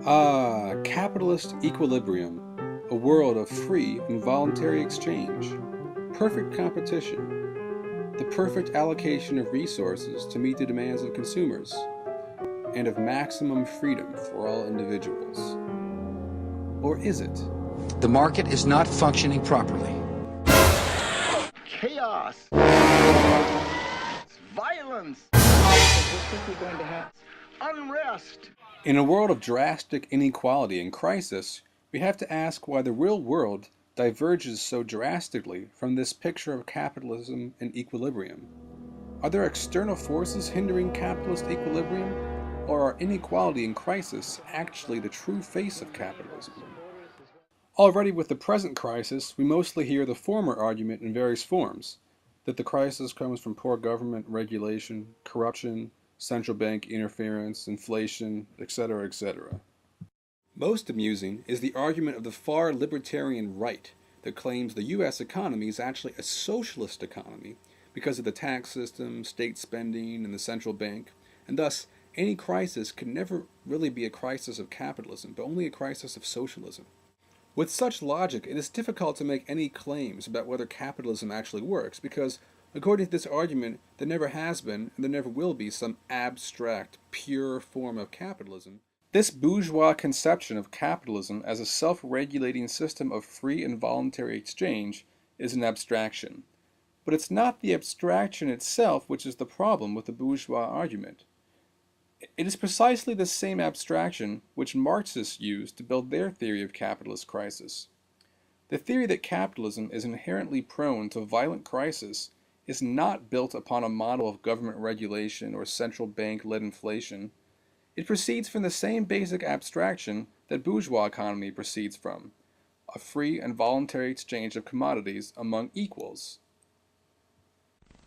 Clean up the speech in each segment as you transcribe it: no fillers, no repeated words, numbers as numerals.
Capitalist equilibrium, a world of free and voluntary exchange, perfect competition, the perfect allocation of resources to meet the demands of consumers, and of maximum freedom for all individuals. Or is it? The market is not functioning properly. Chaos! It's violence! What's quickly going to happen? Unrest! In a world of drastic inequality and crisis, we have to ask why the real world diverges so drastically from this picture of capitalism in equilibrium. Are there external forces hindering capitalist equilibrium, or are inequality and crisis actually the true face of capitalism? Already with the present crisis, we mostly hear the former argument in various forms, that the crisis comes from poor government regulation, corruption, central bank interference, inflation, etc., etc. Most amusing is the argument of the far libertarian right that claims the U.S. economy is actually a socialist economy because of the tax system, state spending, and the central bank, and thus any crisis can never really be a crisis of capitalism, but only a crisis of socialism. With such logic, it is difficult to make any claims about whether capitalism actually works because, according to this argument, there never has been and there never will be some abstract, pure form of capitalism. This bourgeois conception of capitalism as a self-regulating system of free and voluntary exchange is an abstraction. But it's not the abstraction itself which is the problem with the bourgeois argument. It is precisely the same abstraction which Marxists used to build their theory of capitalist crisis. The theory that capitalism is inherently prone to violent crisis is not built upon a model of government regulation or central bank-led inflation. It proceeds from the same basic abstraction that bourgeois economy proceeds from, a free and voluntary exchange of commodities among equals.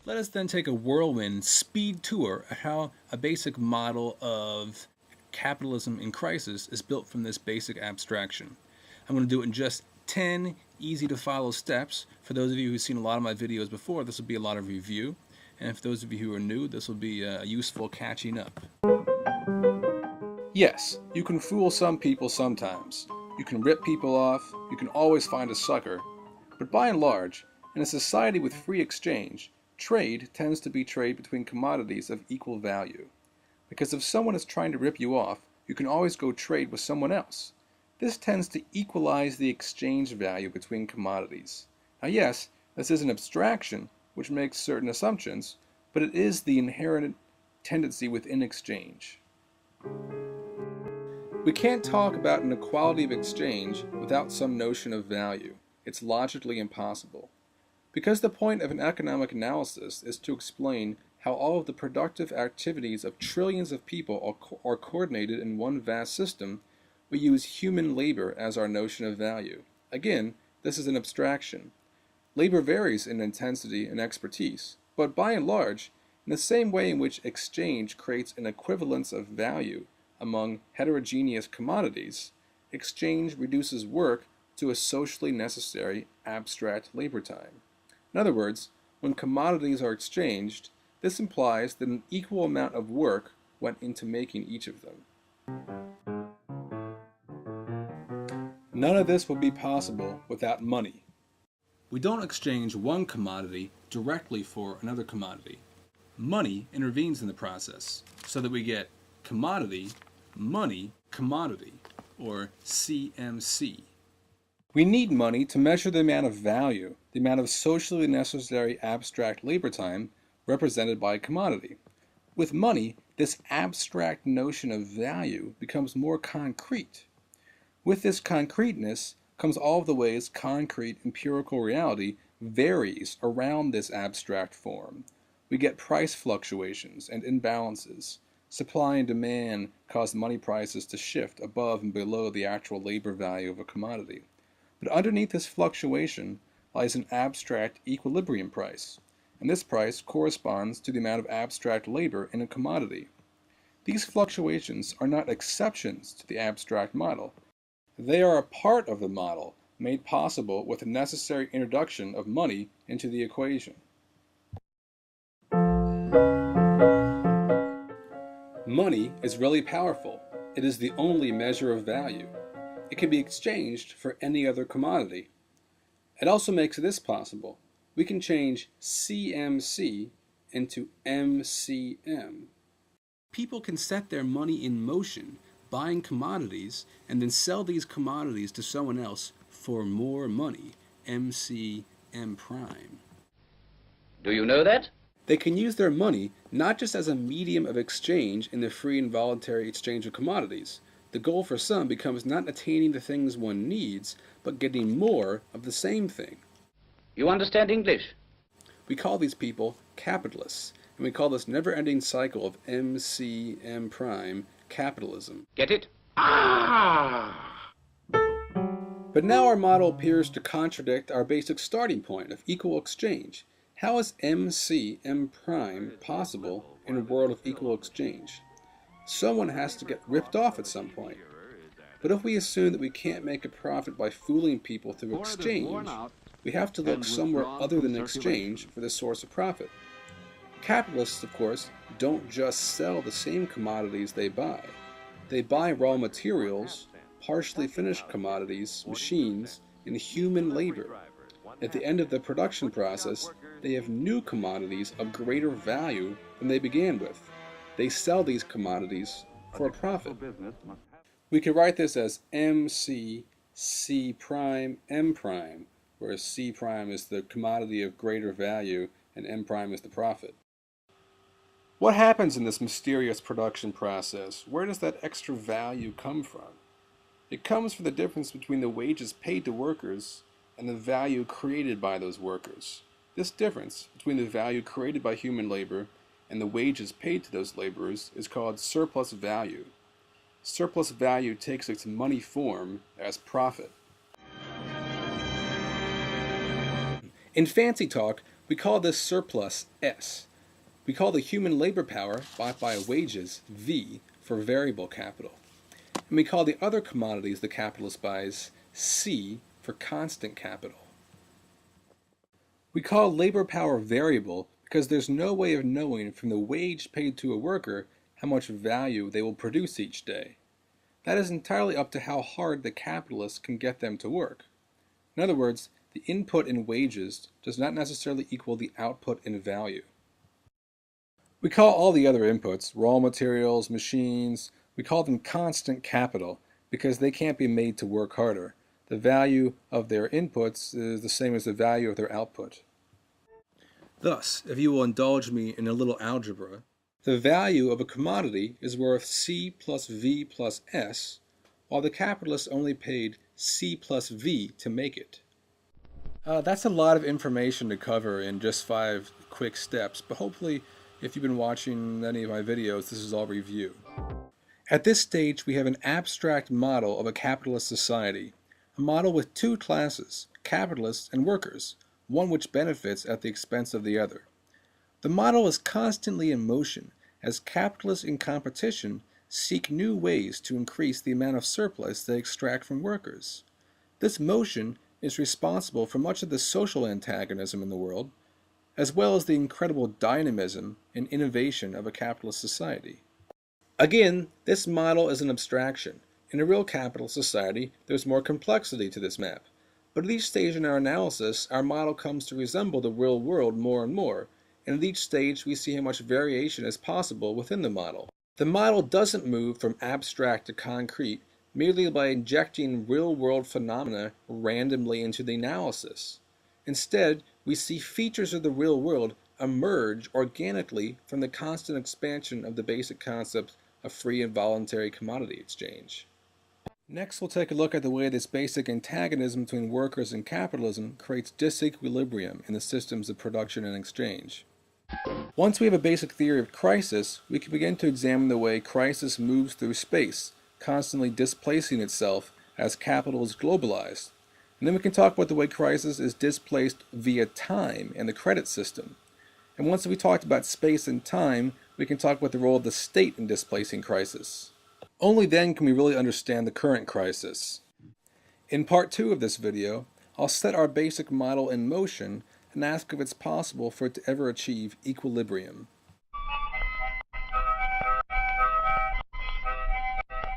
Let us then take a whirlwind speed tour at how a basic model of capitalism in crisis is built from this basic abstraction. I'm going to do it in just 10 easy to follow steps. For those of you who've seen a lot of my videos before, this will be a lot of review. And for those of you who are new, this will be useful catching up. Yes, you can fool some people sometimes. You can rip people off, you can always find a sucker. But by and large, in a society with free exchange, trade tends to be trade between commodities of equal value. Because if someone is trying to rip you off, you can always go trade with someone else. This tends to equalize the exchange value between commodities. Now yes, this is an abstraction which makes certain assumptions, but it is the inherent tendency within exchange. We can't talk about an equality of exchange without some notion of value. It's logically impossible. Because the point of an economic analysis is to explain how all of the productive activities of trillions of people are coordinated in one vast system, we use human labor as our notion of value. Again, this is an abstraction. Labor varies in intensity and expertise, but by and large, in the same way in which exchange creates an equivalence of value among heterogeneous commodities, exchange reduces work to a socially necessary abstract labor time. In other words, when commodities are exchanged, this implies that an equal amount of work went into making each of them. None of this will be possible without money. We don't exchange one commodity directly for another commodity. Money intervenes in the process so that we get commodity, money, commodity, or CMC. We need money to measure the amount of value, the amount of socially necessary abstract labor time represented by a commodity. With money, this abstract notion of value becomes more concrete. With this concreteness comes all of the ways concrete empirical reality varies around this abstract form. We get price fluctuations and imbalances. Supply and demand cause money prices to shift above and below the actual labor value of a commodity. But underneath this fluctuation lies an abstract equilibrium price, and this price corresponds to the amount of abstract labor in a commodity. These fluctuations are not exceptions to the abstract model. They are a part of the model made possible with the necessary introduction of money into the equation. Money is really powerful. It is the only measure of value. It can be exchanged for any other commodity. It also makes this possible. We can change CMC into MCM. People can set their money in motion, buying commodities, and then sell these commodities to someone else for more money, MCM prime. Do you know that? They can use their money not just as a medium of exchange in the free and voluntary exchange of commodities. The goal for some becomes not attaining the things one needs, but getting more of the same thing. You understand English? We call these people capitalists, and we call this never-ending cycle of MCM prime capitalism. Get it? Ah! But now our model appears to contradict our basic starting point of equal exchange. How is MCM prime possible in a world of equal exchange? Someone has to get ripped off at some point. But if we assume that we can't make a profit by fooling people through exchange, we have to look somewhere other than exchange for the source of profit. Capitalists, of course, don't just sell the same commodities they buy. They buy raw materials, partially finished commodities, machines, and human labor. At the end of the production process, they have new commodities of greater value than they began with. They sell these commodities for a profit. We could write this as MC, C prime, M prime, where C prime is the commodity of greater value and M prime is the profit. What happens in this mysterious production process? Where does that extra value come from? It comes from the difference between the wages paid to workers and the value created by those workers. This difference between the value created by human labor and the wages paid to those laborers is called surplus value. Surplus value takes its money form as profit. In fancy talk, we call this surplus S. We call the human labor power bought by wages V for variable capital. And we call the other commodities the capitalist buys C for constant capital. We call labor power variable because there's no way of knowing from the wage paid to a worker how much value they will produce each day. That is entirely up to how hard the capitalist can get them to work. In other words, the input in wages does not necessarily equal the output in value. We call all the other inputs, raw materials, machines, we call them constant capital because they can't be made to work harder. The value of their inputs is the same as the value of their output. Thus, if you will indulge me in a little algebra, the value of a commodity is worth C plus V plus S, while the capitalist only paid C plus V to make it. That's a lot of information to cover in just 5 quick steps, but hopefully if you've been watching any of my videos, this is all review. At this stage, we have an abstract model of a capitalist society, a model with 2 classes, capitalists and workers, one which benefits at the expense of the other. The model is constantly in motion as capitalists in competition seek new ways to increase the amount of surplus they extract from workers. This motion is responsible for much of the social antagonism in the world, as well as the incredible dynamism and innovation of a capitalist society. Again, this model is an abstraction. In a real capitalist society, there's more complexity to this map. But at each stage in our analysis, our model comes to resemble the real world more and more, and at each stage we see how much variation is possible within the model. The model doesn't move from abstract to concrete merely by injecting real-world phenomena randomly into the analysis. Instead, we see features of the real world emerge organically from the constant expansion of the basic concepts of free and voluntary commodity exchange. Next, we'll take a look at the way this basic antagonism between workers and capitalism creates disequilibrium in the systems of production and exchange. Once we have a basic theory of crisis, we can begin to examine the way crisis moves through space, constantly displacing itself as capital is globalized. And then we can talk about the way crisis is displaced via time and the credit system. And once we talked about space and time, we can talk about the role of the state in displacing crisis. Only then can we really understand the current crisis. In part 2 of this video, I'll set our basic model in motion and ask if it's possible for it to ever achieve equilibrium.